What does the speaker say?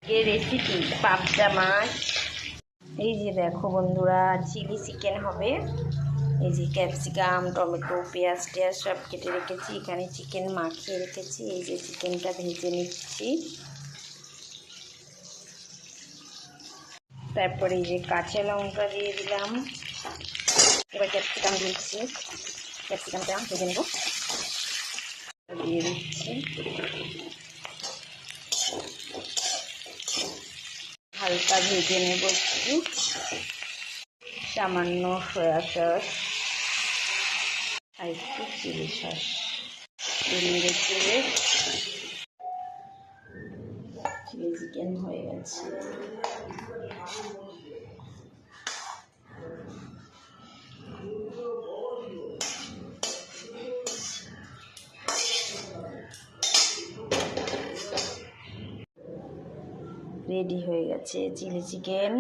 Recipe পাবদা মাছ। এই যে দেখো বন্ধুরা, চিলি চিকেন হবে। এই যে ক্যাপসিকাম, টমেটো, পেঁয়াজ টেয়াজ সব কেটে রেখেছি। এখানে চিকেন মাখিয়ে রেখেছি। এই যে চিকেনটা ভেজে নিচ্ছি। তারপরে এই যে কাঁচা লঙ্কা দিয়ে দিলাম। এবার ক্যাপসিকাম দিচ্ছি। ক্যাপসিকামটা ভেজে নেব। দিয়ে দিচ্ছি হালকা ভেজে নেব একটু। সামান্য সয়া সস আর একটু চিলি সস নেড়ে চেড়ে চিলি চিকেন হয়ে গেছে। রেডি হয়ে গেছে চিলি চিকেন।